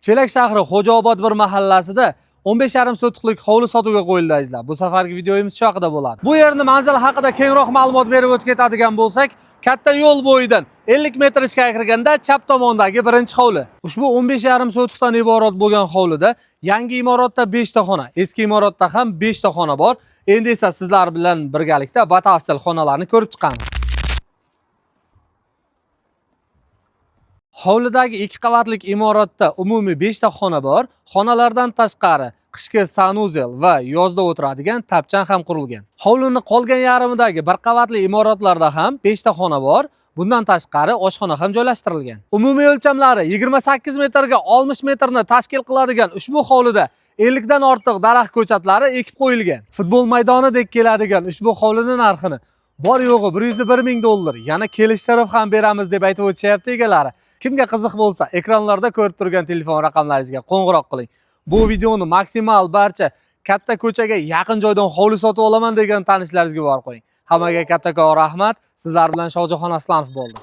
Chelak shahri Xo'jaobod bir mahallasida 15,5 sotixlik hovli sotuvga qo'yildi azizlar. Bu safargi videomiz shu haqida bo'ladi. Bu yerning manzili haqida kengroq ma'lumot berib o'tib ketadigan bo'lsak, katta yo'l bo'yidan 50 metr ichkariga kirganda chap tomondagi birinchi hovli. Ushbu 15,5 sotixdan iborat bo'lgan hovlida yangi imoratda 5 ta xona, eski imoratda ham 5 ta xona bor. Endi esa sizlar bilan birgalikda batafsil xonalarni ko'rib chiqamiz. Hovlidagi 2 qavatlik imoratda umumiy 5 ta xona bor. Xonalardan tashqari qishki sanuzel va yozda o'tiradigan tapchan ham qurilgan. Hovlining qolgan yarmidagi bir qavatli imoratlarda ham 5 ta xona bor. Bundan tashqari oshxona ham joylashtirilgan. Umumiy o'lchamlari 28 metrga 60 metrni tashkil qiladigan ushbu hovlida 50 dan ortiq daraxt ko'chatlari ekib qo'yilgan. Futbol maydonidek keladigan ushbu hovlining narxini bor yo'g'i 101 ming dollar, yana kelishtirib ham beramiz deb aytib o'tishyapti egalari. Kimga qiziq bo'lsa, ekranlarda ko'rib turgan telefon raqamlaringizga qo'ng'iroq qiling. Bu videoni maksimal barcha katta ko'chaga yaqin joydan hovli sotib olaman degan tanishlaringizga borib qo'ying. Hammaga kattakon rahmat. Sizlar bilan Shohjahon Aslanov bo'ldi.